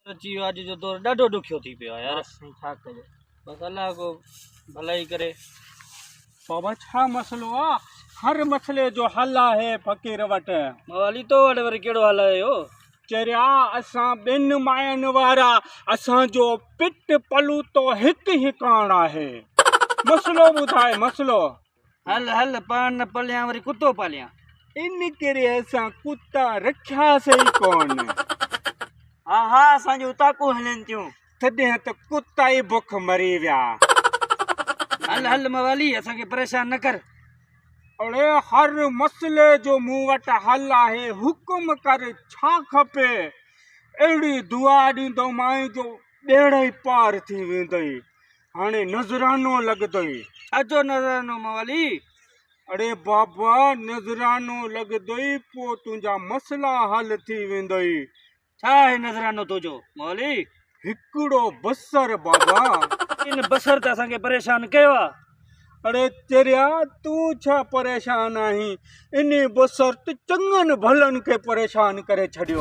अची वियो अॼु जो दौर ॾाढो ॾुखियो थी पियो आहे यार। छा कजे बसि अलाह को भलाई करे। बाबा छा मसलो आहे? हर मसले जो हल आहे फ़क़ीर वटि। मवाली तो वटि वरी कहिड़ो हाल आहे इहो? चरिया असां ॿिनि मायनि वारा, असांजो पिट पलू तो हिकु ई कान आहे। मसलो ॿुधाए मसलो। हल हल पाण न पलियां वरी कुतो पालियां। इन करे असां कुता रखियासीं ई कोन। हा हा असांजो उताकू हलनि थियूं। तॾहिं त कुता ई बुख मरी विया। हल हल मवाली असांखे परेशान न कर। अड़े हर मसले जो मूं वटि हल आहे, हुकुम कर छा खपे। अहिड़ी दुआ ॾींदोमांइ जो ॿेड़ ई पार थी वेंदई। हाणे नज़रानो लॻंदई। छाजो नज़रानो मवाली? अड़े बाबा नज़रानो लॻंदई पोइ तुंहिंजा मसला हल थी वेंदई। छा आहे नज़रानो तुंहिंजो मवाली? हिकिड़ो बसर बाबा। इन बसर त असांखे परेशान कयो आहे। अड़े चरिया तूं छा परेशान आहीं? इन बसर त चङनि भलनि खे परेशान करे छॾियो।